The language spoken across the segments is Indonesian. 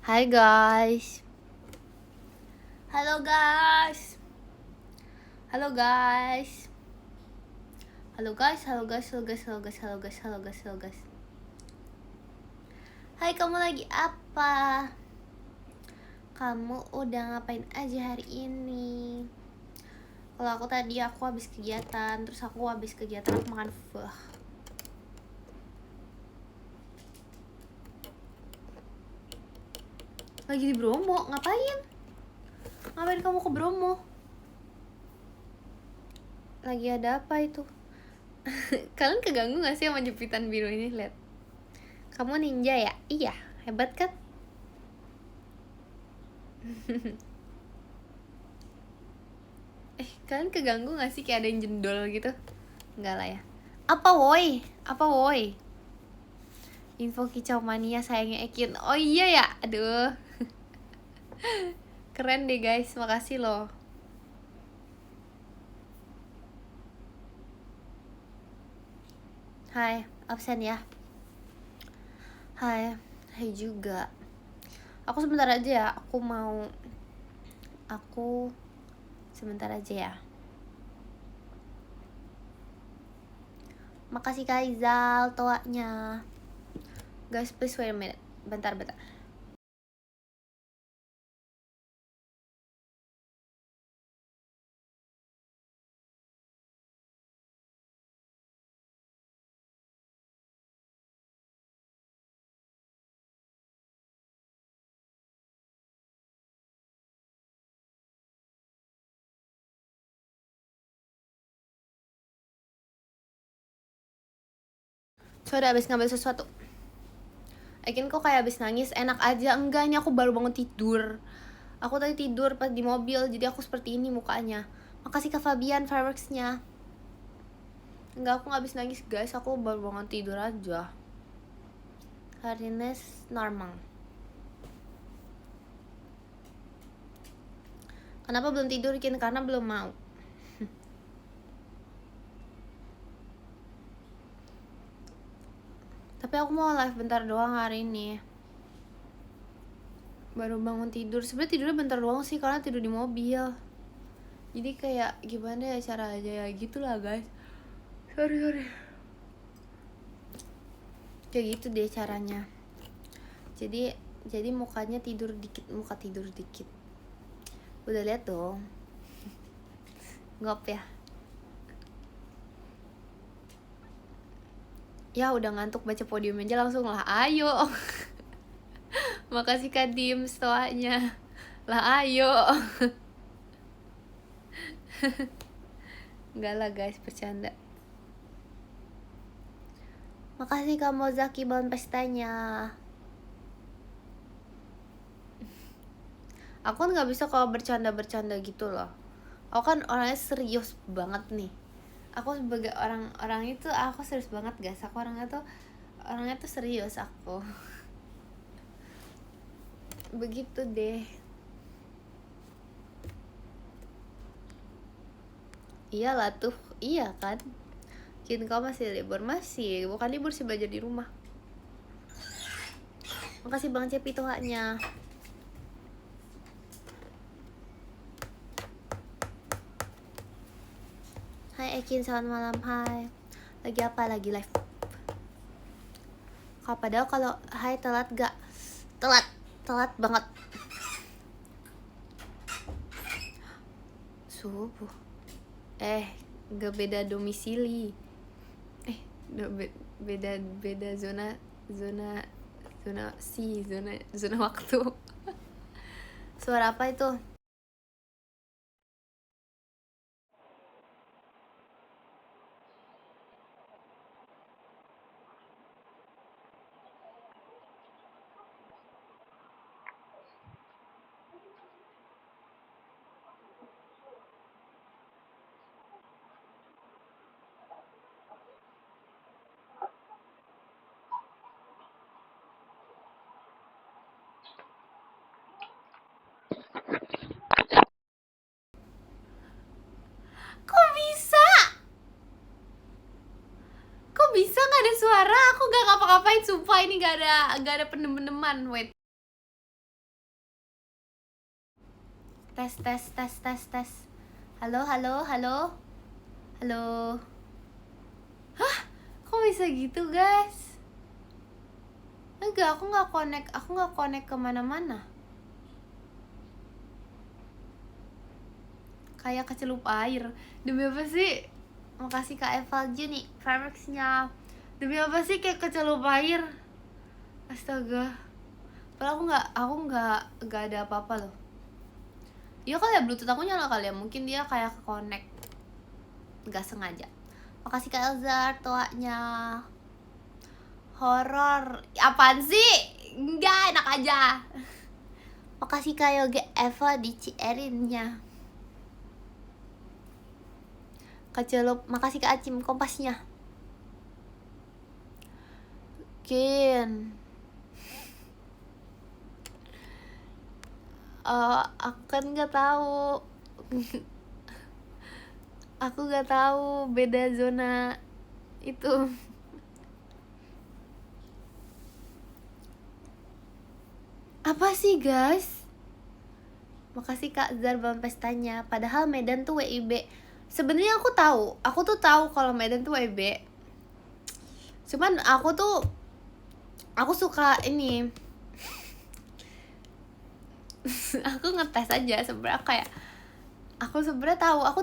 Hai guys. Halo guys. Halo guys. Halo guys, halo guys, halo guys, halo guys, halo guys, halo guys, halo guys. Hai, kamu lagi apa? Kamu udah ngapain aja hari ini? Kalau aku tadi habis kegiatan, terus aku habis kegiatan aku makan pho. Lagi di Bromo, ngapain? Ngapain kamu ke Bromo? Lagi ada apa itu? Kalian keganggu gak sih sama jepitan biru ini? Lihat. Kamu ninja ya? Iya, hebat kan? Kalian keganggu gak sih kayak ada yang jendol gitu? Enggak lah ya. Apa woi? Apa woi? Info kicau mania sayangnya Ekin. Oh iya ya, aduh. Keren deh guys, makasih loh. Hai, absen ya. Hai juga. Aku sebentar aja ya, aku sebentar aja ya. Makasih Kak Izal toanya. Guys, please wait a minute. Bentar. Soalnya abis ngambil sesuatu. Ekin kok kayak abis nangis, enak aja. Enggak, ini aku baru bangun tidur. Aku tadi tidur pas di mobil, jadi aku seperti ini mukanya. Makasih Kak Fabian fireworksnya. Enggak, aku gak habis nangis guys, aku baru bangun tidur aja. Hariness normal. Kenapa belum tidur Kin? Karena belum mau. Tapi aku mau live bentar doang hari ini. Baru bangun tidur. Sebenarnya tidurnya bentar doang sih karena tidur di mobil. Jadi kayak gimana ya cara aja ya gitulah guys. Sorry. Kayak gitu deh caranya. Jadi mukanya tidur dikit, muka tidur dikit. Udah lihat dong. Ngop ya. Ya udah ngantuk baca podium aja langsung lah. Ayo. Makasih Kak Dim stoanya. Lah ayo. Enggak lah guys, bercanda. Makasih Kak Mozaki bahan pestanya. Aku kan gak bisa kalau bercanda gitu loh. Aku kan orangnya serius banget nih. Aku sebagai orang itu aku serius banget guys. Aku orangnya tuh serius aku. Begitu deh. Iyalah tuh, iya kan. Kin kau masih libur? Masih, bukan libur sih, belajar di rumah. Makasih Bang Cepi tohanya. Hai Ekin, selamat malam. Hai. Lagi apa? Lagi live. Padahal kalau hai telat gak? Telat banget. Subuh. Gak beda domisili. Beda zona waktu. Suara apa itu? Kok bisa gak ada suara? Aku gak ngapa-ngapain, sumpah ini gak ada pendem-pendeman. Wait. Tes tes tes tes tes. Halo halo halo. Halo. Hah? Kok bisa gitu guys? Enggak, aku nggak connect kemana-mana. Kayak kecelup air. Demi apa sih? Makasih Kak Evalji nih Fireworks-nya. Demi apa sih kayak kecelup air? Astaga. Padahal aku nggak ada apa-apa loh. Iya kali ya, Bluetooth aku nyala kali ya. Mungkin dia kayak connect nggak sengaja. Makasih Kak Elzar toanya. Horor. Apaan sih? Enggak, enak aja. Makasih Kak Yoga Eva di Cierinnya. Kecelup. Makasih Kak Acim kompasnya. Mungkin aku kan nggak tahu. Aku nggak tahu beda zona itu. Apa sih guys? Makasih Kak Zarban pestanya. Padahal Medan tuh WIB. Sebenarnya aku tuh tahu kalau Medan tuh WIB. Cuman aku suka ini. Aku ngetes aja sebenarnya kayak aku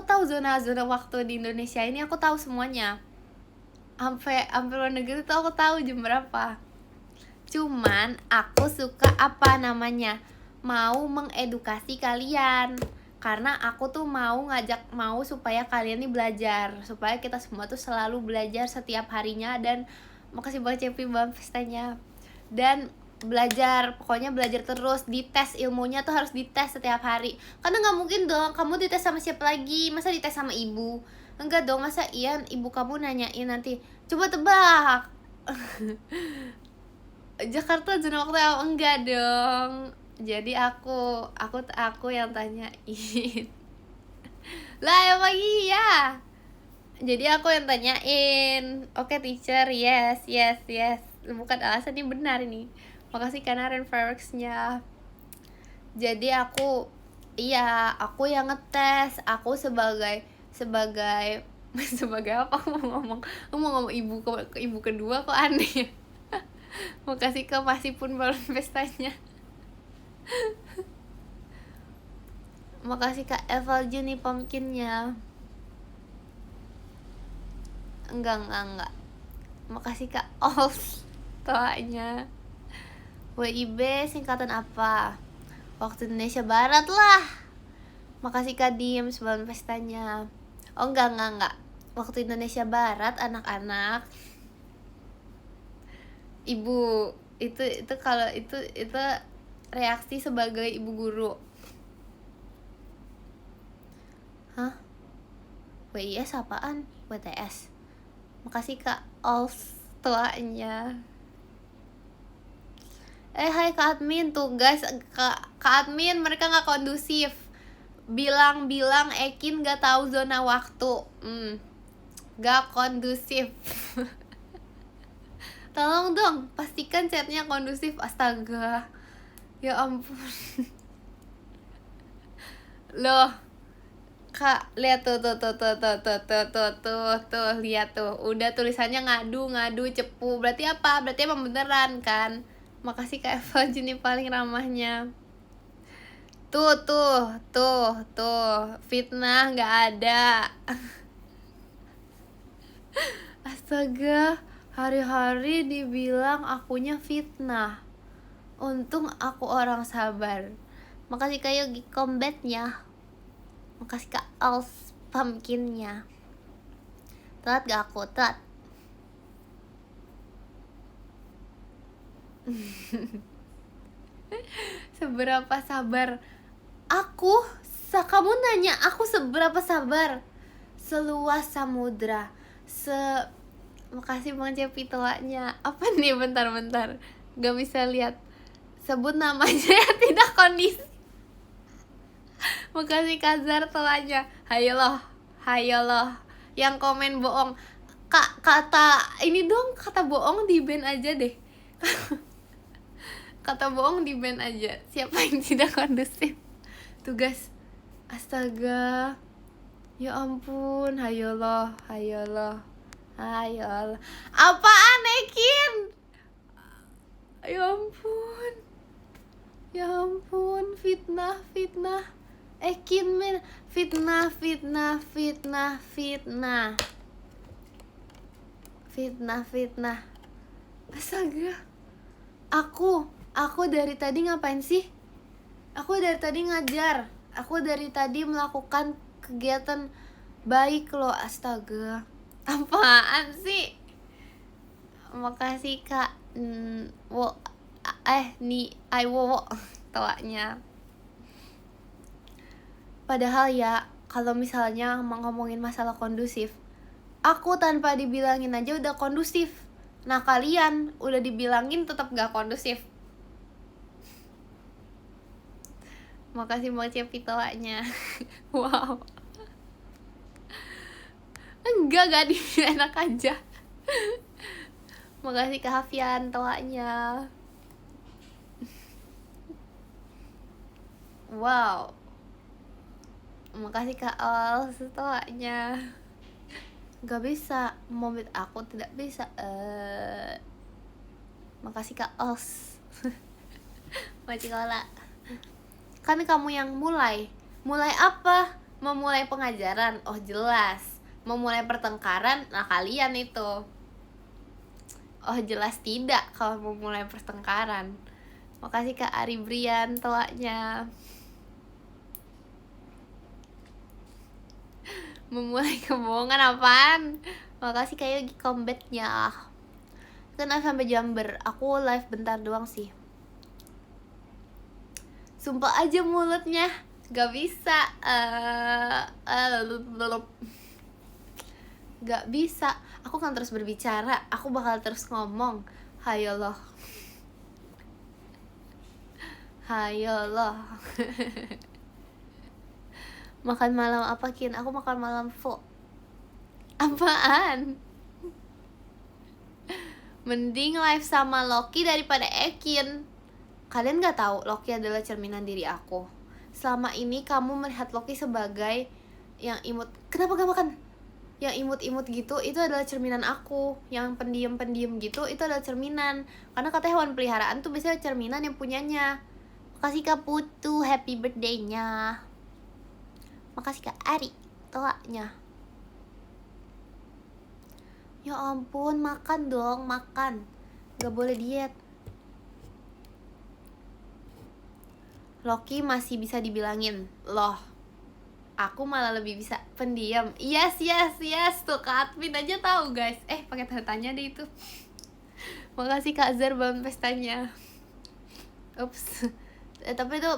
tahu zona-zona waktu di Indonesia ini, aku tahu semuanya. Sampai luar negeri tuh aku tahu jam berapa. Cuman aku suka mau mengedukasi kalian. Karena aku tuh mau supaya kalian nih belajar, supaya kita semua tuh selalu belajar setiap harinya. Dan makasih banget Cepi Bang pestanya. Dan belajar, pokoknya belajar terus. Dites ilmunya tuh harus dites setiap hari. Karena nggak mungkin dong kamu dites sama siapa lagi, masa dites sama ibu? Enggak dong, masa ibu kamu nanyain nanti, coba tebak Jakarta zona waktu yang enggak dong. Jadi aku yang tanyain. Lah emang iya. Jadi aku yang tanyain. Oke teacher, yes. Bukan alasan, ini benar ini. Makasih Kanaren Fireworks-nya. Jadi aku yang ngetes. Aku sebagai sebagai apa? Aku mau ngomong ibu kedua kok aneh. Makasih ke Masipun balon pestanya. Makasih Kak Evalju nih pumpkinnya. Enggak. Makasih Kak Ols toanya. WIB singkatan apa? Waktu Indonesia Barat lah. Makasih Kak Diem sebelum pestanya. Oh enggak. Waktu Indonesia Barat anak-anak. Ibu itu kalau itu reaksi sebagai ibu guru. Hah? WIS apaan? WTS. Makasih Kak Ols tuanya. Hai Kak Admin tuh guys, Kak Admin mereka nggak kondusif. Bilang Ekin nggak tahu zona waktu. Nggak kondusif. Tolong dong pastikan chatnya kondusif. Astaga, ya ampun. Loh Kak, lihat tuh, lihat tuh. Udah tulisannya ngadu cepu. Berarti apa? Berarti emang beneran kan? Makasih Kak Eva Juni paling ramahnya. Tuh. Fitnah nggak ada. Astaga, hari-hari dibilang akunya fitnah. Untung aku orang sabar. Makasih Kak Yogi combatnya. Makasih Kak Als pumpkinnya. Telat gak aku? Telat. Seberapa sabar aku? Kamu nanya aku seberapa sabar? Seluas samudra. Makasih Bang Cepi toanya. Apa nih? Bentar gak bisa lihat. Sebut namanya tidak kondisi. Makasih Kazar toanya. Hayolah yang komen bohong. Kata ini dong, kata bohong di ban aja deh. Kata bohong di ban aja. Siapa yang tidak kondusif? Tugas Astaga. Ya ampun, hayolah. Apaan Ekin? Ya ampun, fitnah. Ekin men, fitnah. Astaga. Aku dari tadi ngapain sih? Aku dari tadi ngajar. Aku dari tadi melakukan kegiatan baik loh. Astaga. Apaan sih? Makasih Kak. Wo tawanya. Padahal ya, kalau misalnya mau ngomongin masalah kondusif, aku tanpa dibilangin aja udah kondusif. Nah kalian udah dibilangin tetap gak kondusif. Makasih banget ya pitawanya. Wow. Enggak enak aja. Makasih Kak Hafian tawanya. Wow. Makasih Kak Al tawanya. Gak bisa, mobil aku tidak bisa. Makasih Kak Os. Macikola. Kan kamu yang mulai apa? Memulai pengajaran? Oh jelas. Memulai pertengkaran? Nah kalian itu. Oh jelas tidak kalau memulai pertengkaran. Makasih Kak Ari Brian toanya. Memulai kebohongan apaan? Makasih Kak Yogi combatnya. Kan sampai Jember. Aku live bentar doang sih. Sumpah aja mulutnya gak bisa. Gak bisa. Aku kan terus berbicara. Aku bakal terus ngomong. Hayolah. Makan malam apa Kin? Aku makan malam fo. Apaan? Mending live sama Loki daripada Ekin. Kalian gak tahu Loki adalah cerminan diri aku. Selama ini kamu melihat Loki sebagai yang imut. Kenapa gak makan? Yang imut-imut gitu, itu adalah cerminan aku. Yang pendiam-pendiam gitu, itu adalah cerminan. Karena katanya hewan peliharaan tuh biasanya cerminan yang punyanya. Makasih Kak Putu, happy birthday-nya. Makasih Kak Ari, toanya. Ya ampun, makan dong, makan. Gak boleh diet. Loki masih bisa dibilangin loh. Aku malah lebih bisa pendiam. Yes. Tuh Kak Admin aja tahu guys. Pakai tanda tanya deh itu. Makasih Kak Zar bangun pestanya. Ups. Tapi itu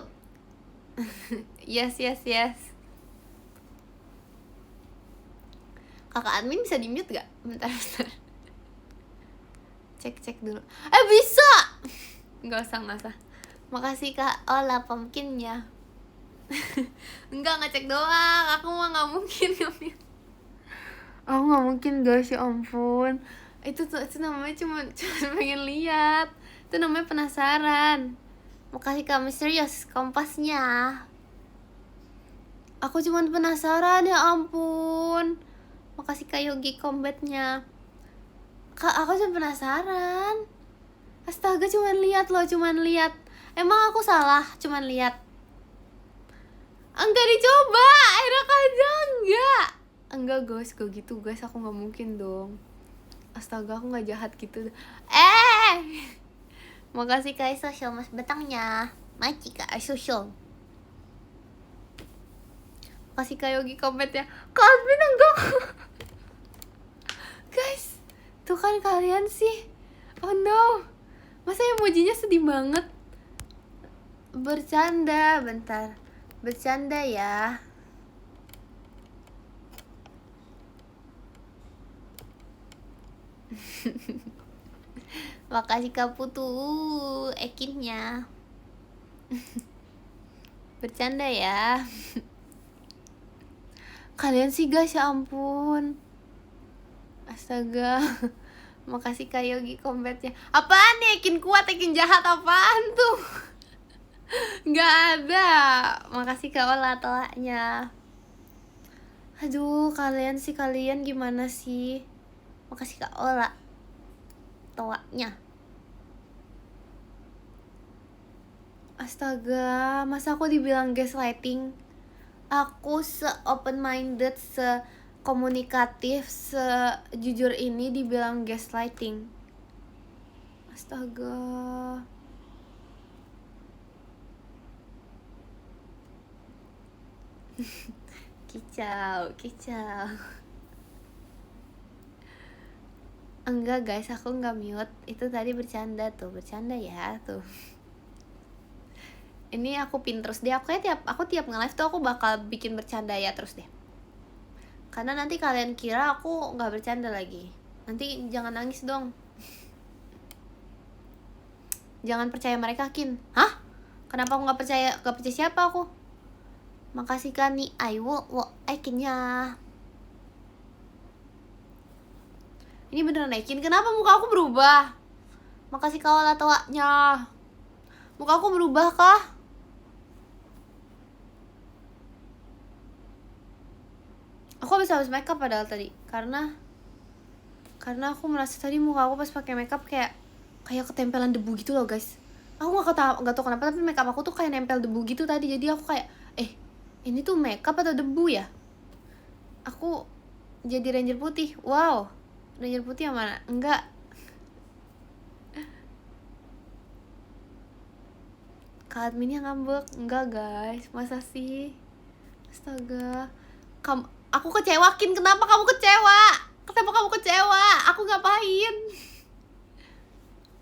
yes. Kakak Admin bisa di-mute gak? Bentar. Cek dulu. Bisa! Gak usah. Makasih Kak Ola pumpkinnya. Enggak, ngecek doang. Aku mah gak mungkin ngambil. Aku gak mungkin guys, ya ampun. Itu namanya cuma pengen lihat. Itu namanya penasaran. Makasih Kak Misterius kompasnya. Aku cuma penasaran, ya ampun. Makasih Kak Yogi combatnya. Kak, aku cuma penasaran. Astaga, cuma lihat. Emang aku salah cuman lihat? Enggak dicoba, enak aja enggak guys, gak gitu guys, aku nggak mungkin dong. Astaga, aku nggak jahat gitu. Makasih Kak Social mas betangnya. Maci Kak Social. Makasih Kak Yogi komennya. Kak Admin enggak. Guys, tuh kan kalian sih. Oh no, masa emojinya sedih banget. Bercanda, bentar. Bercanda ya. Makasih Kak Putu Ekinnya. Bercanda ya. Kalian sih guys, ya ampun. Astaga. Makasih Kak Yogi combatnya. Apaan nih, Ekin kuat, Ekin jahat, apaan tuh? Nggak ada. Makasih Kak Ola toanya. Aduh, kalian gimana sih? Makasih Kak Ola toanya. Astaga, masa aku dibilang gaslighting? Aku se-open minded, se-komunikatif, sejujur ini dibilang gaslighting. Astaga. Kicau. Enggak guys, aku nggak mute. Itu tadi bercanda ya tuh. Ini aku pin terus deh. Aku tiap nge-live tuh aku bakal bikin bercanda ya terus deh. Karena nanti kalian kira aku nggak bercanda lagi. Nanti jangan nangis dong. Jangan percaya mereka, Kin. Hah? Kenapa aku nggak percaya? Gak percaya siapa aku? Makasih kan nih, Aiwo, aikinnya. Ini beneran naikin. Kenapa muka aku berubah? Makasih kawan toanya. Muka aku berubah kah? Aku habis makeup padahal tadi. Karena aku merasa tadi muka aku pas pakai makeup kayak ketempelan debu gitu loh, guys. Aku nggak tahu kenapa, tapi makeup aku tuh kayak nempel debu gitu tadi. Jadi aku kayak, ini tuh makeup atau debu ya? Aku jadi ranger putih. Wow, ranger putih yang mana? Enggak. Kak adminnya ngambek. Enggak guys, masa sih? Astaga. Aku kecewakin. Kenapa kamu kecewa? Kenapa kamu kecewa? Aku ngapain?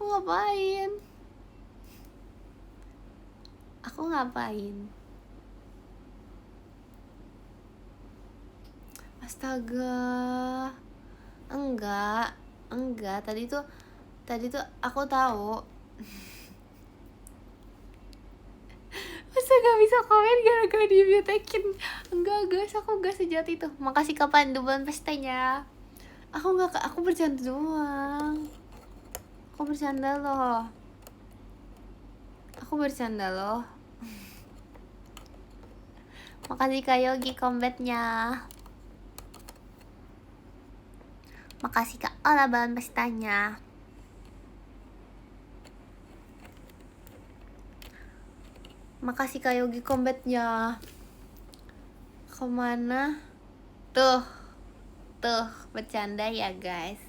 Aku ngapain? Astaga. Enggak. Tadi tuh aku tahu. Masa gak bisa komen gara-gara di mute-in? Enggak guys, aku gak sejahat itu. Makasih kapan duban pestanya. Aku bercanda doang. Aku bercanda loh. Makasih Kak Yogi combatnya. Makasih Kak Ola bahan pestanya. Makasih Kak Yogi combatnya. Kemana? Tuh bercanda ya guys.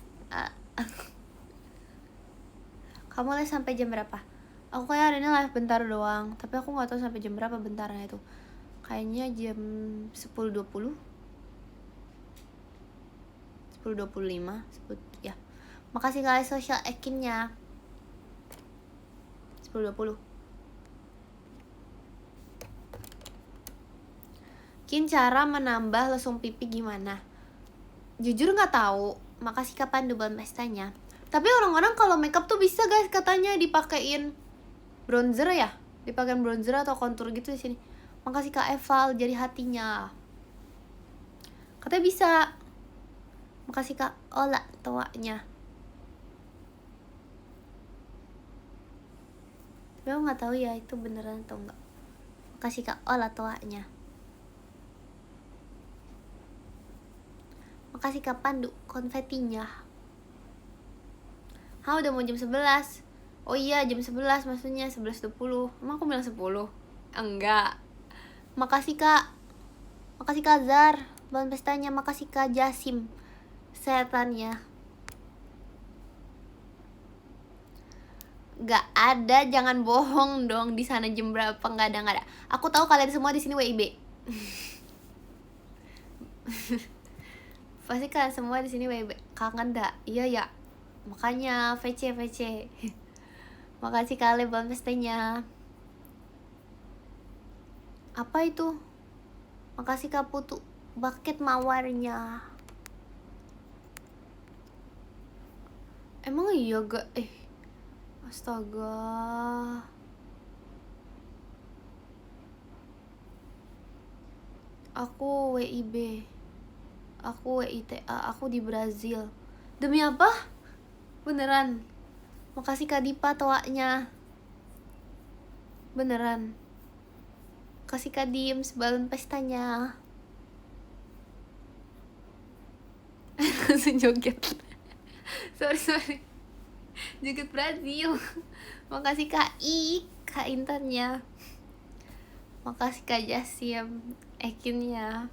Kamu live sampai jam berapa? Aku kayak hari ini live bentar doang, tapi aku nggak tahu sampai jam berapa bentarnya itu. Kayaknya jam 10.20, 10.25 ya. Makasih guys social akinnya. 10.20. Kin, cara menambah lesung pipi gimana? Jujur nggak tahu. Makasih kapan duban pestanya. Tapi orang-orang kalau makeup tuh bisa guys katanya dipakein bronzer ya, dipakein bronzer atau contour gitu di sini. Makasih Kak Eval jari hatinya. Katanya bisa. Makasih Kak Ola toanya. Tapi aku nggak tahu ya itu beneran atau enggak. Makasih Kak Ola toanya. Makasih Kak Pandu konfetinya. Udah mau jam 11. Oh iya jam 11 maksudnya 11.20. Emang aku bilang 10? Enggak. Makasih Kak Zar bahan pestanya. Makasih Kak Jasim setannya. Gak ada, jangan bohong dong. Di sana jam berapa? Nggak ada. Aku tahu kalian semua di sini WIB. Pasti kalian semua di sini WIB. Kangen dah? Iya ya. Makanya VC. Makasih kalian bahan pestanya. Apa itu? Makasih Kak Putu bucket mawarnya. Emang iya gak? Astaga. Aku WIB. Aku WITA. Aku di Brazil. Demi apa? Beneran. Makasih Kak Dipa toanya. beneran. Kasih Kak diem sebelum pestanya. Langsung joget. sorry joget Brazil. Makasih Kak Kak Intannya. Makasih Kak Jasim Ekinnya.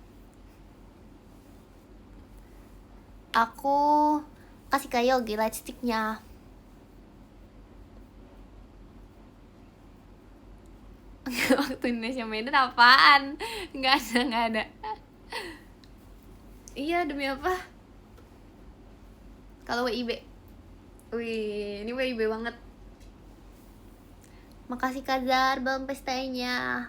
Aku kasih Kak Yogi lightsticknya. Waktu Indonesia Medan apaan? Nggak ada. Iya, demi apa? Kalau WIB. Wih, ini WIB banget. Makasih Kak Zar, belum pestanya.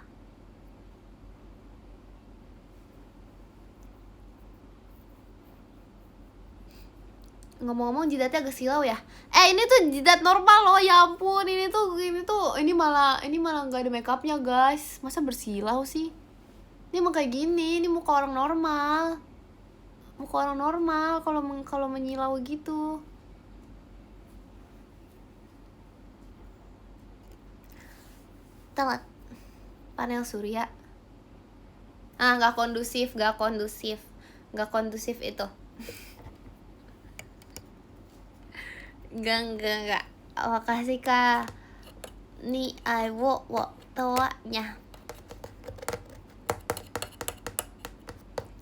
Ngomong-ngomong jidatnya agak silau ya. Ini tuh jidat normal loh, ya ampun. Ini malah nggak ada makeupnya guys. Masa bersilau sih? Ini emang kayak gini. Ini muka orang normal. Kalau menyilau gitu. Telat. Panel surya. Nggak kondusif itu. Enggak. Makasih Kak. Nih, wo toanya.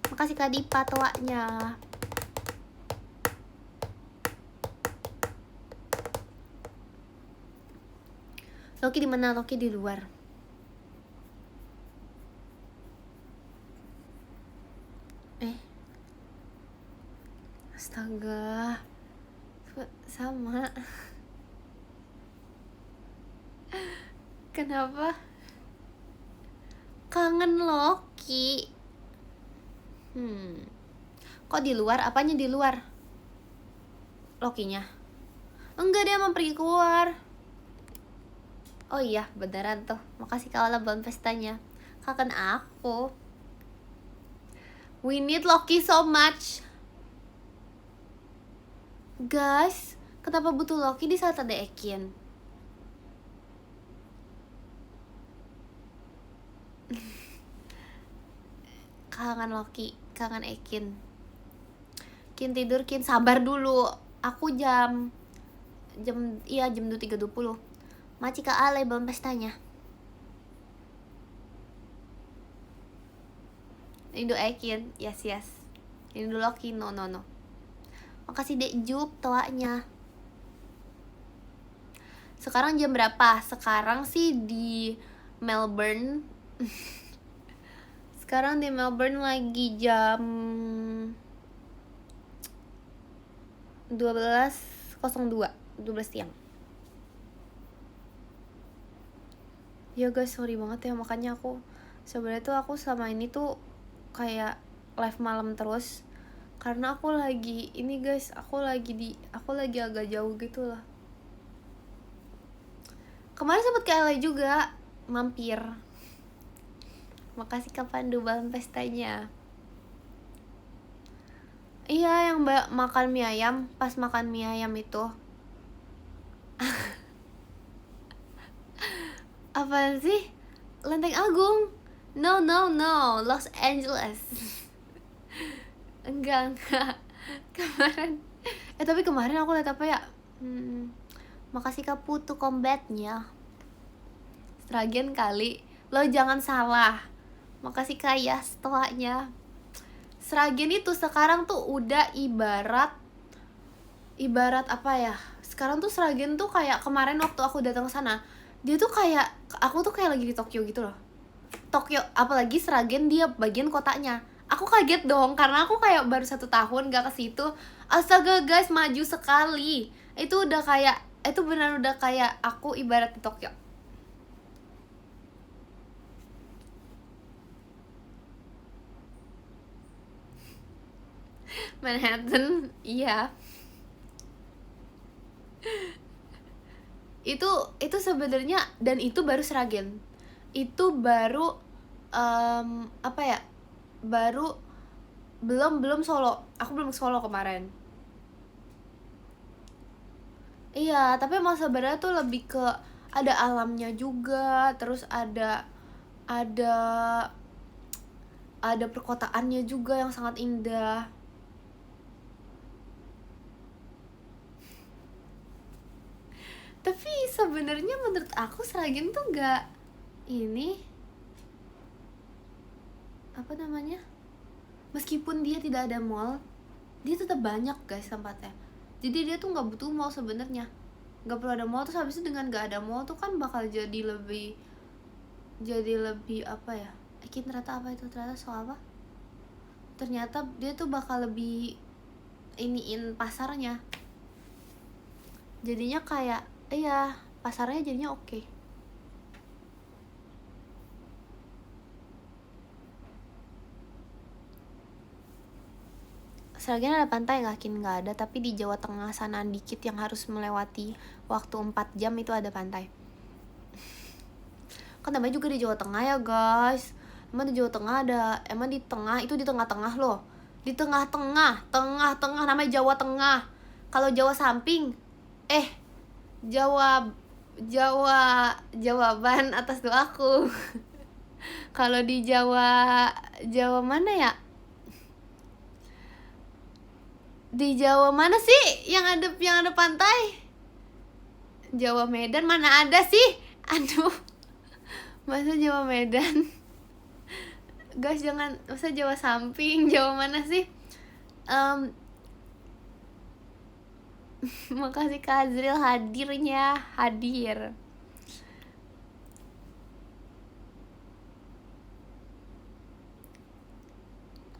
Makasih Kak Dipa toanya. Loki di mana? Loki di luar. Astaga. Sama. Kenapa? Kangen Loki. Kok di luar? Apanya di luar? Lokinya? Enggak, dia mau pergi keluar. Oh iya, beneran tuh. Makasih Kak belum pestanya. Kangen aku. We need Loki so much. Guys, kenapa butuh Loki di saat ada Ekin? Kangen Loki, kangen Ekin. Kin tidur, Kin sabar dulu. Aku jam 3.20. Maci Kak Ale belum pestanya. Ini do Ekin, yes. Ini do Loki, no. Makasih Dek Jup toanya. Sekarang jam berapa? Sekarang sih di Melbourne. Sekarang di Melbourne lagi jam 12.02 siang. Ya guys, sorry banget ya, makanya aku sebenarnya tuh aku selama ini tuh kayak live malam terus karena aku lagi agak jauh gitu lah. Kemarin sempet ke LA juga, mampir. Makasih Kak Pandu balon pestanya. Iya, yang makan mie ayam. Pas makan mie ayam itu apaan sih? Lenteng Agung. No, Los Angeles. Enggak kemarin. Tapi kemarin aku lihat apa ya? Makasih Kak Putu combatnya. Sragen kali. Lo jangan salah. Makasih Kak Yas toanya. Sragen itu sekarang tuh udah ibarat apa ya? Sekarang tuh Sragen tuh kayak kemarin waktu aku datang ke sana, dia tuh kayak aku tuh kayak lagi di Tokyo gitu loh. Tokyo, apalagi Sragen dia bagian kotanya. Aku kaget dong karena aku kayak baru 1 tahun gak ke situ. Astaga guys, maju sekali. Itu udah kayak, itu benar udah kayak aku ibarat di Tokyo. Manhattan, iya. Itu sebenarnya, dan itu baru Sragen. Itu baru apa ya? Baru belum Solo. Aku belum ke Solo kemarin. Iya, tapi emang sebenarnya tuh lebih ke ada alamnya juga, terus ada perkotaannya juga yang sangat indah. Tapi sebenarnya menurut aku Sragen tuh nggak ini apa namanya, meskipun dia tidak ada mall, dia tetap banyak guys tempatnya. Jadi dia tuh nggak butuh mall sebenarnya, nggak perlu ada mall. Terus habis itu dengan nggak ada mall tuh kan bakal jadi lebih apa ya, ternyata apa itu, ternyata soal apa, ternyata dia tuh bakal lebih iniin pasarnya, jadinya kayak iya pasarnya jadinya oke. Sragen ada pantai nggak? Nggak ada, tapi di Jawa Tengah sanaan dikit yang harus melewati waktu 4 jam itu ada pantai. Kan namanya juga di Jawa Tengah ya guys. Emang di Jawa Tengah ada, emang di tengah itu di tengah-tengah loh. Di tengah-tengah namanya Jawa Tengah. Kalau Jawa samping, jawaban atas doaku. Kalau di Jawa mana ya? Di Jawa mana sih yang ada pantai? Jawa Medan mana ada sih? Aduh, masa Jawa Medan? Guys jangan, masa Jawa samping, Jawa mana sih? Makasih Kak Azril hadir.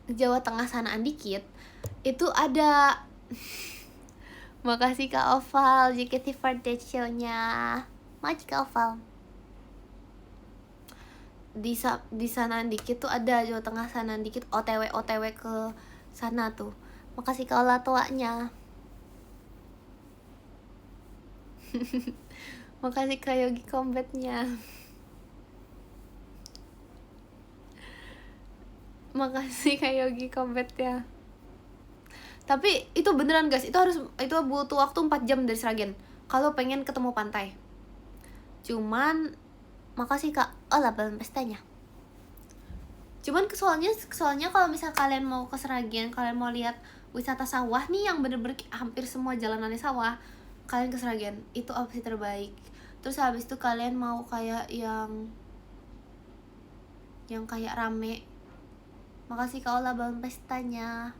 Jawa Tengah sanaan dikit itu ada. Makasih Kak Oval JKT48 show-nya. Makasih Kak Oval. Di sanaan dikit tuh ada, Jawa Tengah sanaan dikit, OTW ke sana tuh. Makasih Kak Ola tuanya. Makasih Kak Yogi Combatnya. Makasih Kak Yogi Combat ya. Tapi itu beneran guys, itu butuh waktu 4 jam dari Sragen kalau pengen ketemu pantai. Cuman makasih Kak Ola belum pestanya. Cuman soalnya kalau misal kalian mau ke Sragen, kalian mau lihat wisata sawah nih yang bener-bener hampir semua jalanannya sawah, kalian ke Sragen, itu opsi terbaik. Terus habis itu kalian mau kayak yang kayak rame, makasih Kak Ola belum pestanya.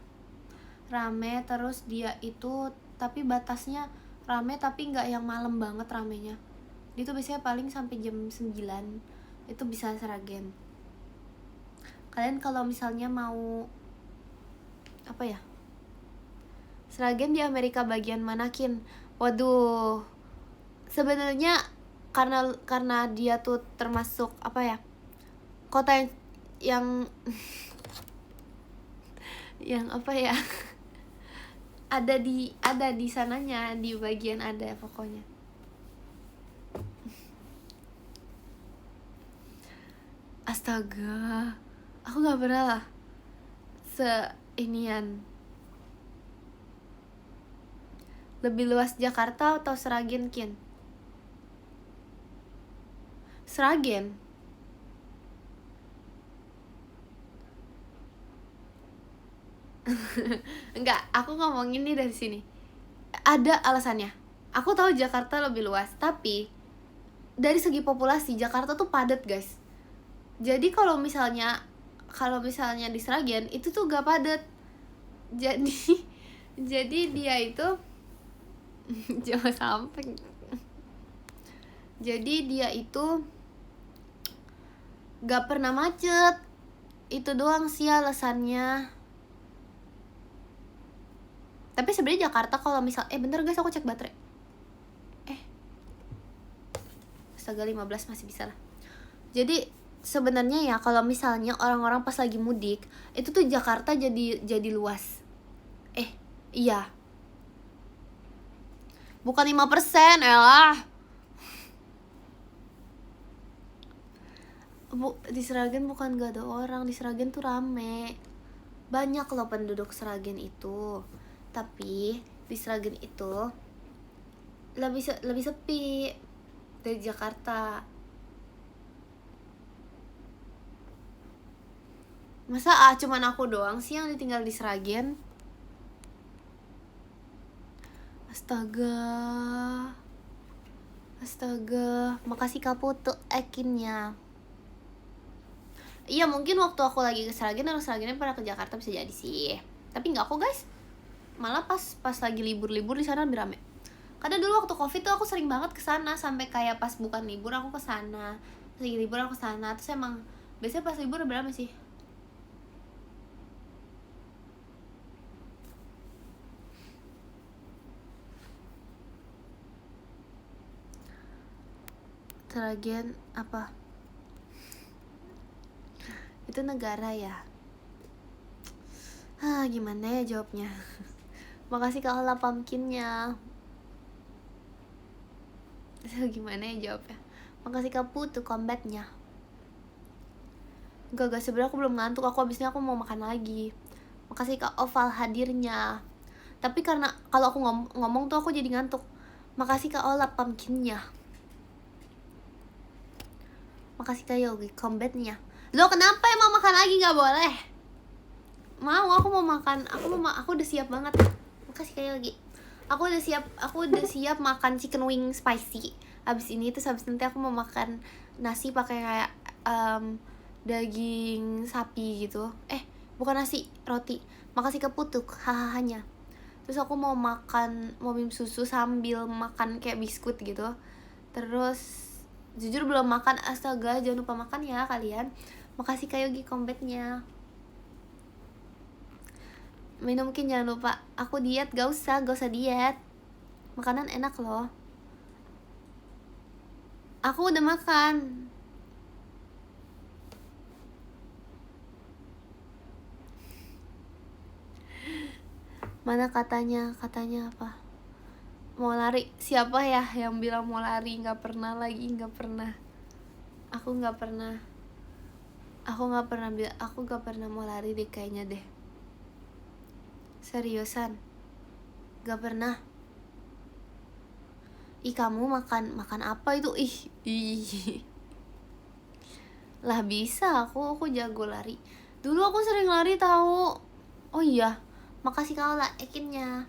Rame, terus dia itu tapi batasnya rame tapi nggak yang malam banget ramenya. Dia tuh biasanya paling sampai jam 9 itu bisa Sragen. Kalian kalau misalnya mau apa ya, Sragen di Amerika bagian mana Kin? Waduh, sebenarnya karena dia tuh termasuk apa ya, kota yang yang apa ya, ada di sananya, di bagian ada pokoknya. Astaga, aku nggak pernah lah seinian. Lebih luas Jakarta atau Sragen Kin? Sragen. Enggak, aku ngomongin nih dari sini. Ada alasannya. Aku tahu Jakarta lebih luas, tapi dari segi populasi Jakarta tuh padat, guys. Jadi kalau misalnya di Sragen itu tuh gak padat. Jadi dia itu jangan sampai. Jadi dia itu gak pernah macet. Itu doang sih alasannya. Tapi sebenarnya Jakarta kalau misal bentar guys, aku cek baterai. Astaga, 15 masih bisa lah. Jadi sebenarnya ya kalau misalnya orang-orang pas lagi mudik, itu tuh Jakarta jadi luas. Iya. Bukan 5%, elah. Di Sragen bukan gak ada orang, di Sragen tuh rame. Banyak loh penduduk Sragen itu. Tapi di Sragen itu lebih sepi dari Jakarta. Masa cuman aku doang sih yang ditinggal di Sragen? Astaga, makasih Kak Putu ekinnya. Iya mungkin waktu aku lagi ke Sragen, orang Sragennya pernah ke Jakarta, bisa jadi sih. Tapi nggak kok guys, malah pas lagi libur di sana lebih rame. Karena dulu waktu COVID tuh aku sering banget ke sana, sampai kayak pas bukan libur aku ke sana, lagi libur aku ke sana. Terus emang biasanya pas libur lebih rame sih. Sragen apa? Itu negara ya? Gimana ya jawabnya? Makasih Kak Ola pumpkinnya. Gimana ya jawabnya? Makasih Kak Putu combatnya. Enggak sebenarnya aku belum ngantuk, aku abisnya aku mau makan lagi. Makasih Kak Oval hadirnya. Tapi karena kalau aku ngomong tuh aku jadi ngantuk. Makasih Kak Ola pumpkinnya. Makasih Kak Yogi combatnya. Lo kenapa emang makan lagi nggak boleh? Mau, aku mau makan. Aku udah siap banget. Makasih Kak Yogi. Aku udah siap makan chicken wing spicy. Abis ini terus abis nanti aku mau makan nasi pakai kayak daging sapi gitu. Bukan nasi, roti. Makasih Kak Putuk hahahanya. Terus aku mau minum susu sambil makan kayak biskuit gitu. Terus jujur belum makan, astaga, jangan lupa makan ya kalian. Makasih Kak Yogi combatnya. Minum mungkin jangan lupa. Aku diet, gak usah diet. Makanan enak loh. Aku udah makan. Mana katanya apa? Mau lari. Siapa ya yang bilang mau lari? Gak pernah lagi, gak pernah. Aku gak pernah mau lari deh kayaknya deh. Seriusan gak pernah. Kamu makan apa itu? Ih. Lah bisa, aku jago lari. Dulu aku sering lari tahu. Oh iya, makasih Kak Ola ekinnya.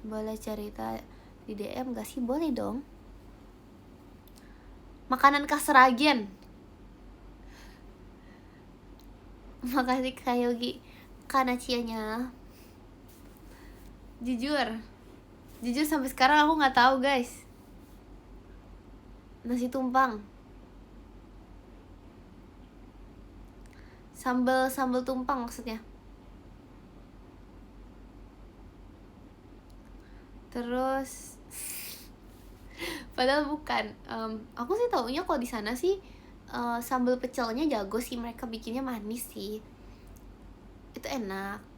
Boleh cerita di DM gak sih? Boleh dong. Makanan khas Sragen. Makasih Kak Yogi Kanacianya. Jujur sampai sekarang aku nggak tahu guys. Nasi tumpang, sambal tumpang maksudnya. Terus padahal bukan. Aku sih taunya kalau di sana sih sambal pecelnya jago sih, mereka bikinnya manis sih. Itu enak.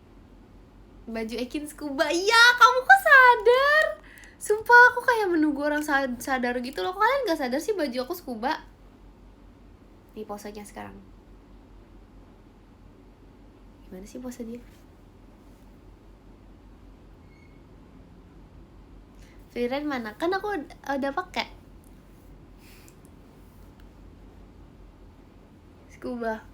Baju Ekin scuba. Iya, kamu kok sadar? Sumpah aku kayak menunggu orang sadar gitu loh. Kalian gak sadar sih baju aku scuba? Nih posenya sekarang. Gimana sih pose dia? Freeride mana? Kan aku udah pakai scuba.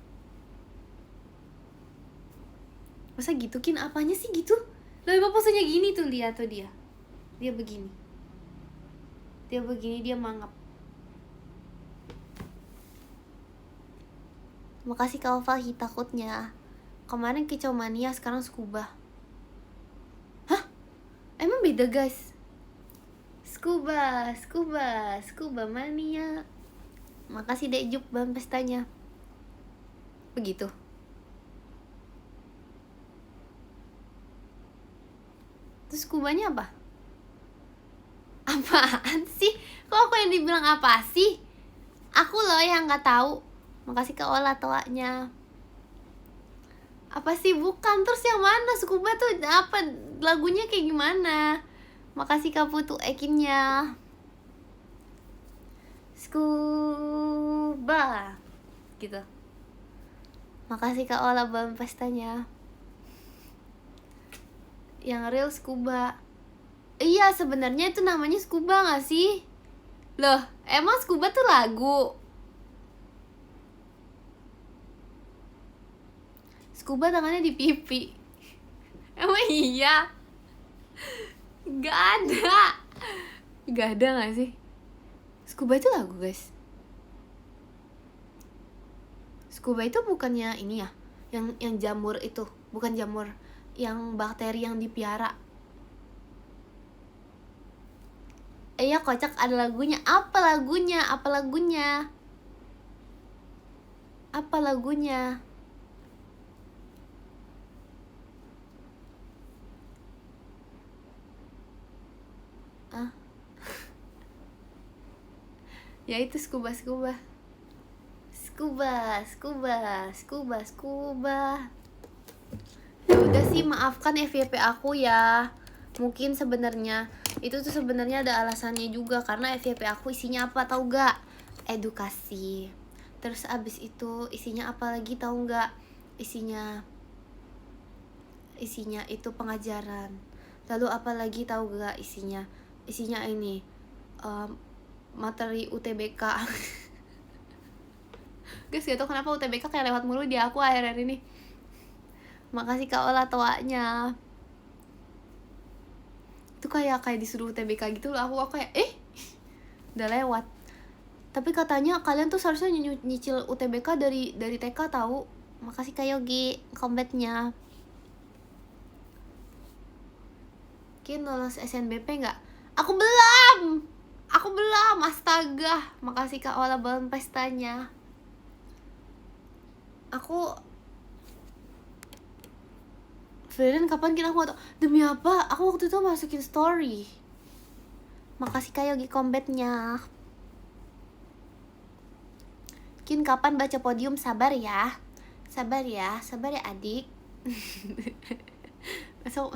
Masa gitu Kin? Apanya sih gitu? Lah emang posenya gini tuh, lihat tuh dia. Dia begini, dia mangap. Makasih Kak Oval takutnya. Kemarin kicau mania, sekarang scuba. Hah? Emang beda guys? Scuba mania. Makasih Dek Jup bahan pestanya. Begitu. Terus skubanya apa? Apaan sih? Kok aku yang dibilang apa sih? Aku loh yang nggak tahu. Makasih Kak Ola toanya. Apa sih? Bukan. Terus yang mana? Scuba tuh apa? Lagunya kayak gimana? Makasih Kak Putu ekinnya. Scuba gitu. Makasih Kak Ola bahan pestanya. Yang real scuba. Iya, sebenarnya itu namanya scuba gak sih? Loh, emang scuba tuh lagu? Scuba tangannya di pipi. Emang iya? Gak ada. Gak ada gak sih? Scuba itu lagu, guys. Scuba itu bukannya ini ya? Yang jamur itu, bukan jamur. Yang bakteri yang dipiara. Iya, kocak, ada lagunya. Apa lagunya? Apa lagunya? Apa lagunya? Ah. Ya itu scuba. Ya udah sih, maafkan FYP aku ya. Mungkin sebenarnya itu tuh sebenarnya ada alasannya juga, karena FYP aku isinya apa tahu gak? Edukasi. Terus abis itu isinya apa lagi tahu gak? Isinya itu pengajaran. Lalu apa lagi tahu gak isinya? Isinya ini materi UTBK. Guys, gak tau kenapa UTBK kayak lewat mulu di aku akhir-akhir ini. Makasih Kak Ola toanya. Itu kayak disuruh UTBK gitu loh. Aku kayak udah lewat. Tapi katanya kalian tuh seharusnya nyicil UTBK dari TK tahu. Makasih Kak Yogi combatnya. Mungkin lolos SNBP nggak? Aku belum. Astaga. Makasih Kak Ola balon pestanya. Aku Feren kapan kita foto? Demi apa? Aku waktu itu masukin story. Makasih Kak Yogi combatnya. Kin kapan baca podium? Sabar ya adik. Besok.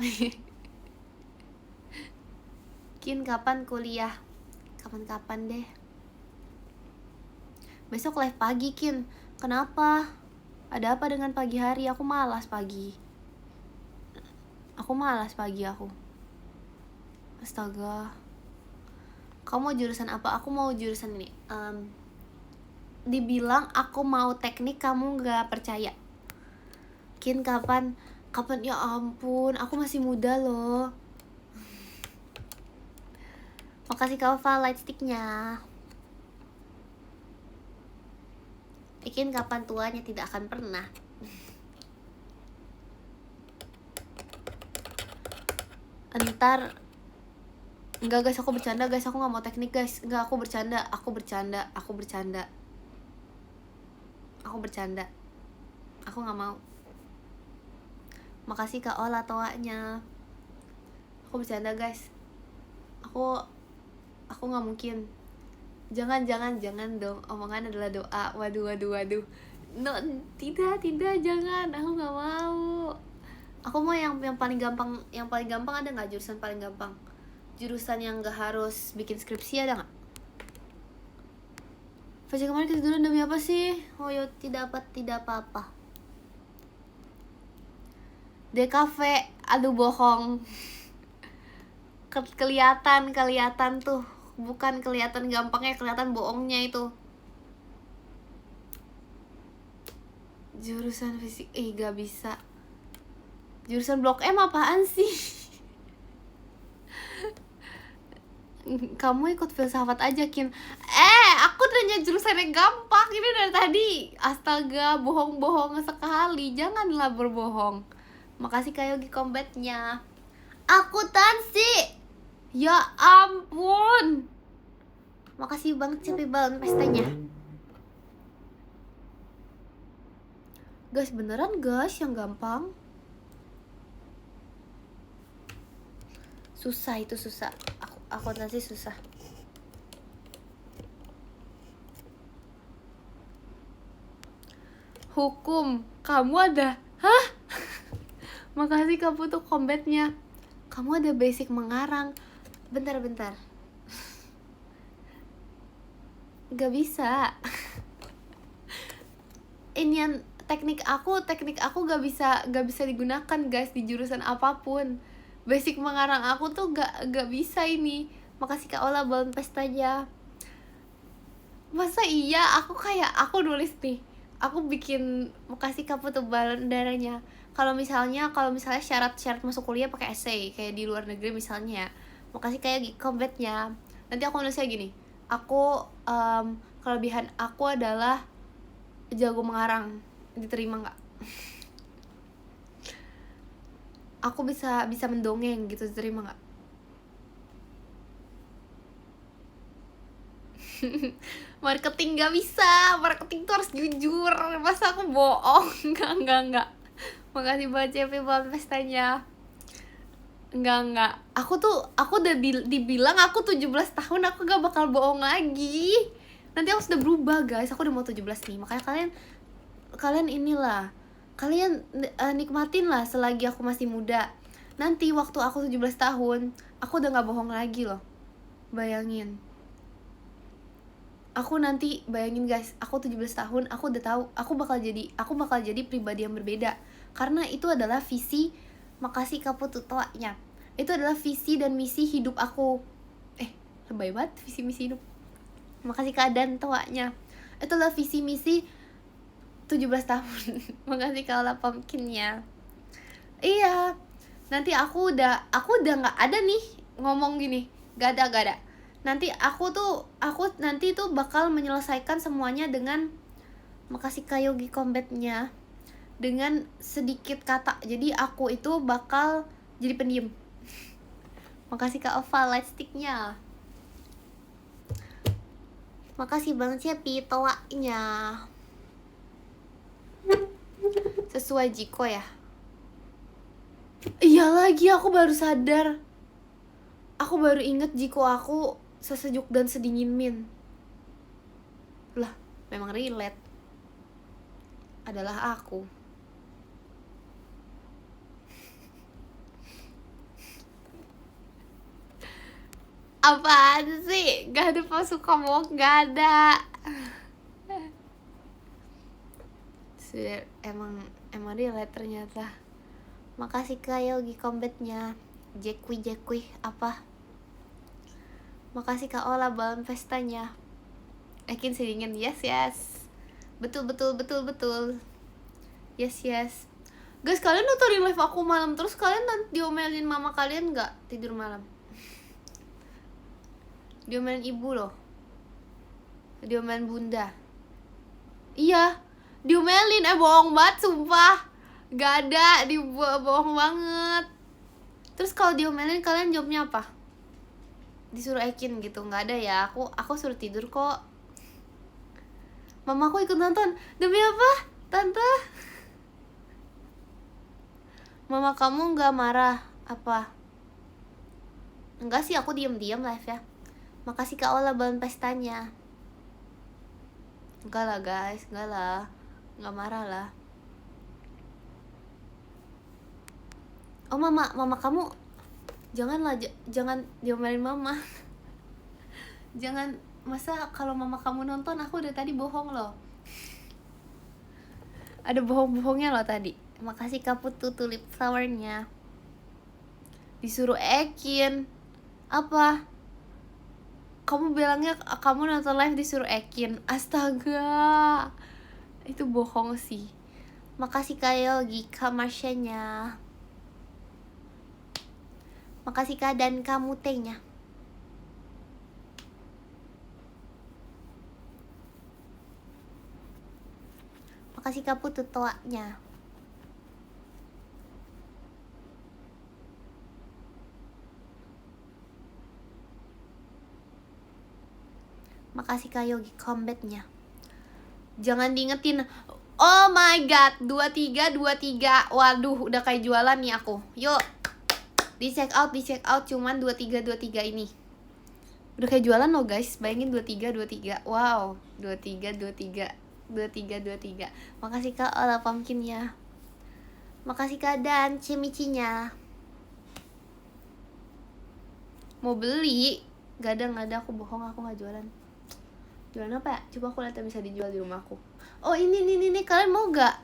Kin kapan kuliah? Kapan-kapan deh. Besok live pagi Kin. Kenapa? Ada apa dengan pagi hari? Aku malas pagi. Astaga. Kamu mau jurusan apa? Aku mau jurusan ini. Dibilang aku mau teknik, kamu gak percaya. Kin kapan? Ya ampun, aku masih muda loh. Makasih Kak Ova light sticknya. Kin kapan tuanya? Tidak akan pernah. Entar. Enggak guys, aku bercanda guys. Aku gak mau teknik guys. Enggak, aku bercanda. Aku gak mau. Makasih Kak Ola toanya. Aku bercanda guys. Aku gak mungkin. Jangan dong. Omongan adalah doa. Waduh. No, tidak, jangan. Aku gak mau. Aku mau yang paling gampang. Yang paling gampang ada gak? Jurusan paling gampang. Jurusan yang gak harus bikin skripsi ada gak? Fajar kemarin ketiduran demi apa sih? Oh ya, tidak apa-apa. DKV, aduh bohong. Kelihatan tuh. Bukan kelihatan gampangnya, kelihatan bohongnya itu. Jurusan fisik, gak bisa. Jurusan Blok M apaan sih? Kamu ikut filsafat aja Kin. Aku nanya jurusannya gampang. Ini dari tadi. Astaga, bohong sekali. Janganlah berbohong. Makasih Kak Yogi combatnya. Akuntansi. Ya ampun. Makasih banget sih balon pestanya. Guys, beneran guys yang gampang. Susah. Akuntansi susah. Hukum, kamu ada? Hah? Makasih Kak Putu combatnya. Kamu ada basic mengarang. Bentar. Gak bisa. Teknik aku gak bisa digunakan guys di jurusan apapun. Basic mengarang aku tuh gak bisa ini. Makasih Kak Ola balon pestanya. Masa iya aku nulis nih, aku bikin makasih Kak putu balon udaranya. Kalau misalnya syarat masuk kuliah pakai essay kayak di luar negeri misalnya ya, makasih kayak combatnya. Nanti aku nulisnya gini, aku kelebihan aku adalah jago mengarang, diterima nggak? Aku bisa mendongeng gitu, diterima nggak? Marketing gak bisa, marketing tuh harus jujur, masa aku bohong? Enggak. Makasih banget CP buat pestanya. Enggak, aku udah dibilang aku 17 tahun, aku gak bakal bohong lagi. Nanti aku sudah berubah guys, aku udah mau 17 nih. Makanya kalian inilah, kalian nikmatin lah selagi aku masih muda. Nanti waktu aku 17 tahun, aku udah gak bohong lagi loh. Bayangin. Aku nanti bayangin guys, aku 17 tahun, aku udah tahu aku bakal jadi pribadi yang berbeda. Karena itu adalah visi, makasih Kapu tutoanya. Itu adalah visi dan misi hidup aku. Lebay banget visi misi hidup. Makasih keadaan tuanya. Itu adalah visi misi 17 tahun. Makasih kalau pumpkinnya. Iya. Nanti aku udah nggak ada nih ngomong gini. Gak ada. Nanti aku nanti tuh bakal menyelesaikan semuanya dengan makasih Kayogi combatnya dengan sedikit kata. Jadi aku itu bakal jadi pendiam. Makasih Kak Ova lightsticknya. Makasih banget ya pitoanya. Sesuai Jiko ya. Iya lagi, aku baru sadar. Aku baru inget Jiko aku sesejuk dan sedingin Min. Lah, memang relate. Adalah aku. Apaan sih? Gak ada pasukan bohong, gak ada. Sudah emang relate ternyata. Makasih Kak Yogi combatnya. Jekwi apa? Makasih Kak Ola balon pestanya. Ekin sedingin. Yes. Betul. Yes. Guys, kalian nontonin live aku malam terus kalian nanti diomelin mama kalian gak tidur malam? Diomelin ibu loh. Diomelin bunda. Iya, diomelin. Bohong banget sumpah. Gak ada, bohong banget. Terus kalau diomelin kalian jawabnya apa? Disuruh Ekin gitu? Gak ada ya, aku suruh tidur kok. Mamaku ikut nonton. Demi apa, tante? Mama kamu gak marah apa? Enggak sih, aku diam-diam live ya. Makasih Kak Ola balon pestanya. Enggak lah guys, enggak lah, enggak marah lah. Oh mama kamu jangan diomelin mama. Jangan, masa kalau mama kamu nonton aku udah tadi bohong loh. Ada bohong-bohongnya loh tadi. Makasih Kak Putu tulip flowernya. Disuruh Ekin apa? Kamu bilangnya kamu nonton live disuruh Ekin. Astaga, itu bohong sih. Makasih Kak Yogi Kamasyanya. Makasih Kak dan kamu tehnya. Makasih Kak Putu toanya. Makasih Kak Yogi combatnya. Jangan diingetin. Oh my god, 23. Waduh, udah kayak jualan nih aku. Yuk, di check out cuman 23 ini. Udah kayak jualan loh guys, bayangin 23. Wow, 23. Makasih Kak Ola pumpkinnya. Makasih Kak dan cemicinya. Mau beli? Gak ada, aku bohong, aku gak jualan. Jualan apa ya? Coba aku lihat yang bisa dijual di rumahku. Oh ini kalian mau gak?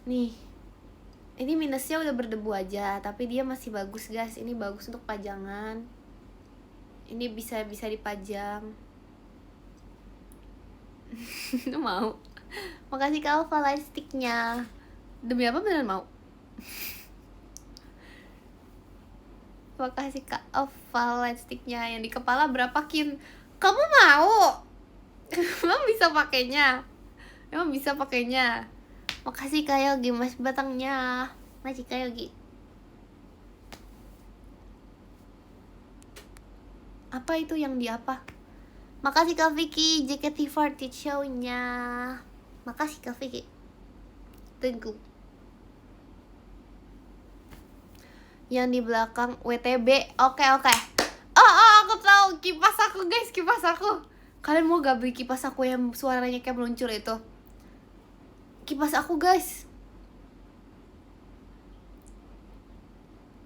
Nih, Ini minusnya udah berdebu aja, tapi dia masih bagus guys. Ini bagus untuk pajangan. Ini bisa dipajang. Mau. Makasih Kak Alfa light sticknya. Demi apa beneran mau? Makasih Kak Alfa light sticknya. Yang di kepala berapa Kin? Kamu mau? Emang bisa pakainya? Makasih Kak Yogi mas batangnya. Makasih Kak Yogi. Apa itu yang di apa? Makasih Kak Vicky JKT48 show-nya. Makasih Kak Vicky. Tunggu. Yang di belakang WTB. Oke. Oh, aku tahu kipas aku guys, kipas aku. Kalian mau gak beli kipas aku yang suaranya kayak meluncur itu? Kipas aku guys.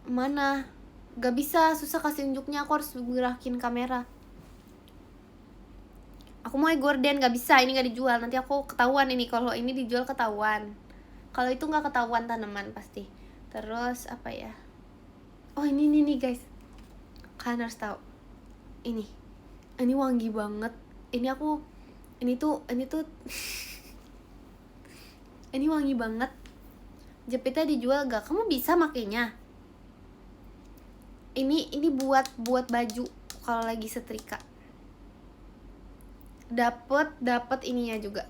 Mana? Gak bisa, susah kasih unjuknya. Aku harus gerakin kamera. Aku mau gorden, gak bisa, ini gak dijual. Nanti aku ketahuan ini, kalau ini dijual ketahuan. Kalau itu gak ketahuan tanaman pasti. Terus apa ya? Oh ini nih guys. Kalian harus tahu. Ini wangi banget. Ini tuh ini wangi banget. Jepitnya dijual gak? Kamu bisa makainya. Ini buat baju kalau lagi setrika. Dapat ininya juga.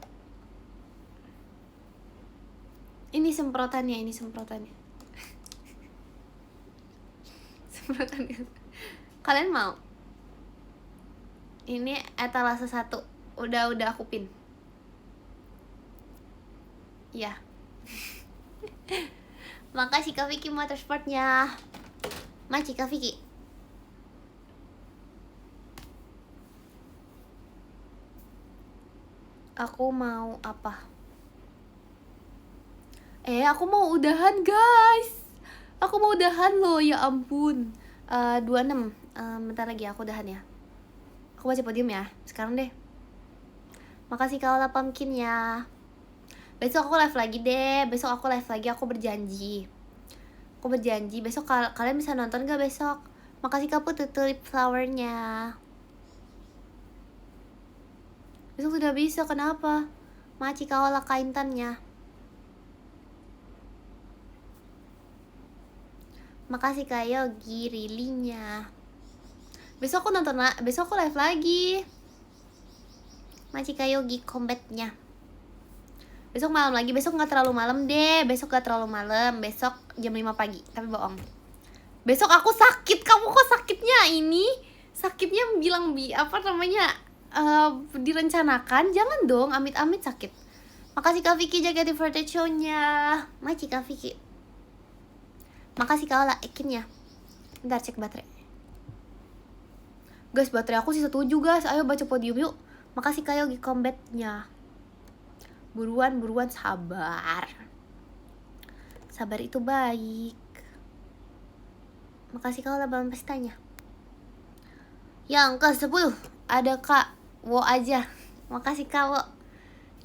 Ini semprotannya. Semprotannya. Kalian mau? Ini etalase 1. Udah aku pin. Ya. Makasih Kak Vicky motorsportnya. Makasih Kak Vicky. Aku mau apa? Aku mau udahan guys. Aku mau udahan loh, ya ampun. 26. Bentar lagi aku udahan ya. Aku baca podium ya. Sekarang deh. Makasih Kak Pumpkin ya. Besok aku live lagi deh. Aku berjanji. Besok kalian bisa nonton gak besok? Makasih Kak Putri tulip flowernya. Besok sudah bisa, kenapa? Maci kawala kaintannya. Makasih Kak Yogi rilinya. Besok aku live lagi. Maci Kak Yogi combatnya. Besok malam lagi, besok gak terlalu malam deh. Besok jam 5 pagi, tapi bohong. Besok aku sakit, kamu kok sakitnya ini? Sakitnya bilang apa namanya? Direncanakan, jangan dong amit-amit sakit. Makasih Kak Vicky jaga di footage show-nya. Makasih Kak Vicky. Makasih Kak Ola ekinnya. Bentar cek baterai. Guys, baterai aku sisa 7 guys. Ayo baca podium yuk. Makasih Kak Yogi combat-nya. Buruan sabar. Sabar itu baik. Makasih Kak Ola dalam pestanya. Yang ke-10 ada Kak Wo aja. Makasih Kak Wo.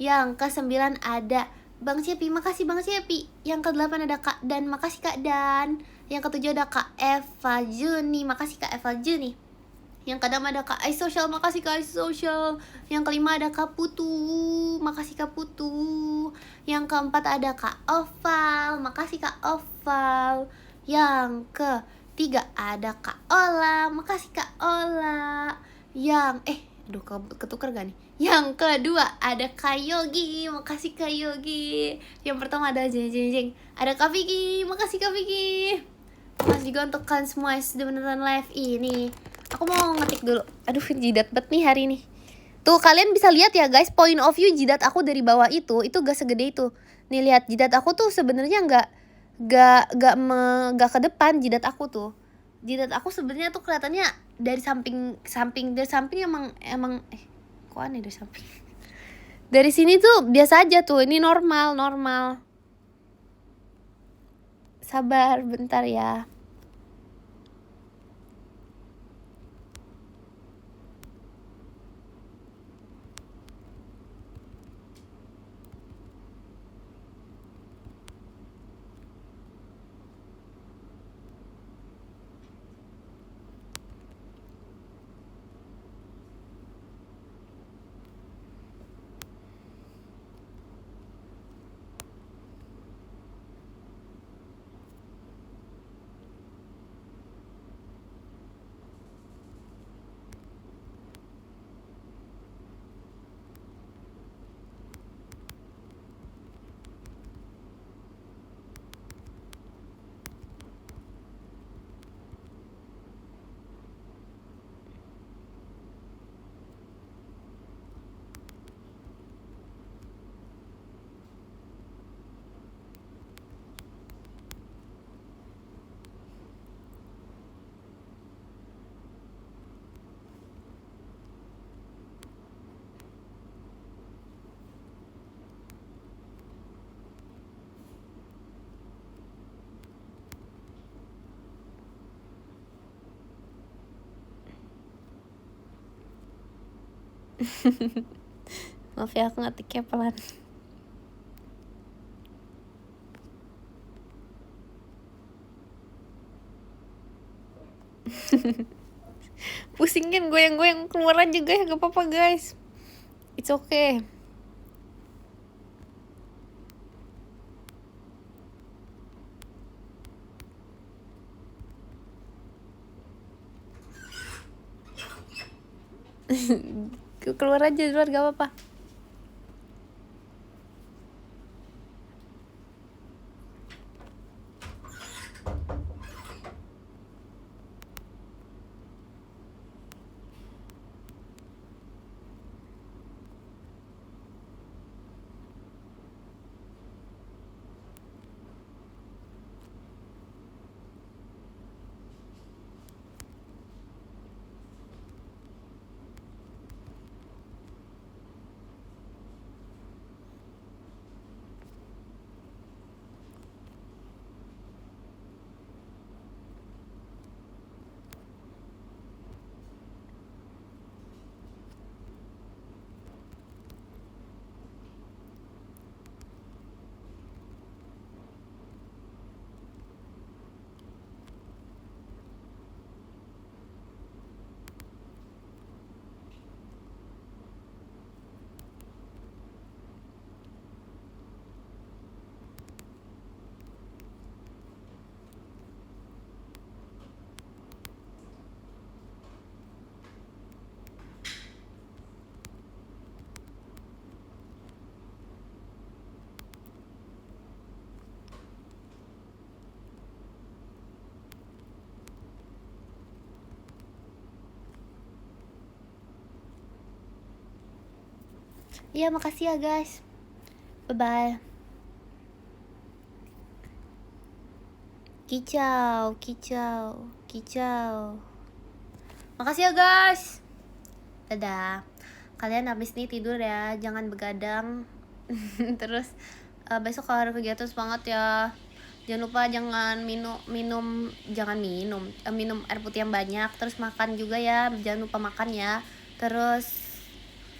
Yang ke-9 ada Bang Cepi. Makasih Bang Cepi. Yang ke-8 ada Kak Dan. Makasih Kak Dan. Yang ke-7 ada Kak Eva Juni. Makasih Kak Eva Juni. Yang ke-6 ada Kak iSocial. Makasih Kak iSocial. Yang ke-5 ada Kak Putu. Makasih Kak Putu. Yang ke-4 ada Kak Oval. Makasih Kak Oval. Yang ke-3 ada Kak Ola. Makasih Kak Ola. Yang aduh ketukar gak nih? Yang kedua ada Kak Yogi. Makasih Kak Yogi. Yang pertama ada Jeng. Ada Kak Vicky. Makasih Kak Vicky. Makasih juga untuk kalian semua yang sudah menonton live ini. Aku mau ngetik dulu. Aduh jidat bet nih hari ini. Tuh kalian bisa lihat ya guys, point of view jidat aku dari bawah itu gak segede itu. Nih lihat jidat aku tuh sebenarnya gak ke depan jidat aku tuh. Jidat aku sebenarnya tuh kelihatannya dari samping emang kok aneh dari samping. Dari sini tuh biasa aja tuh, ini normal. Sabar bentar ya. Maaf ya, aku ngetiknya pelan. Pusing kan, goyang-goyang, keluar aja guys, gak apa-apa guys. It's okay. Keluar aja di luar, gak apa-apa. Iya, makasih ya guys. Bye-bye. Kicau, kicau, kicau. Makasih ya guys. Dadah. Kalian habis nih tidur ya, jangan begadang. Terus besok kalau ada kegiatan semangat ya. Jangan lupa minum air putih yang banyak. Terus makan juga ya, jangan lupa makan ya. Terus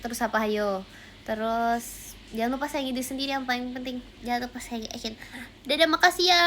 apa ayo? Terus jangan lupa sayangi diri sendiri, yang paling penting. Jangan lupa sayangi action. Dadah, makasih ya.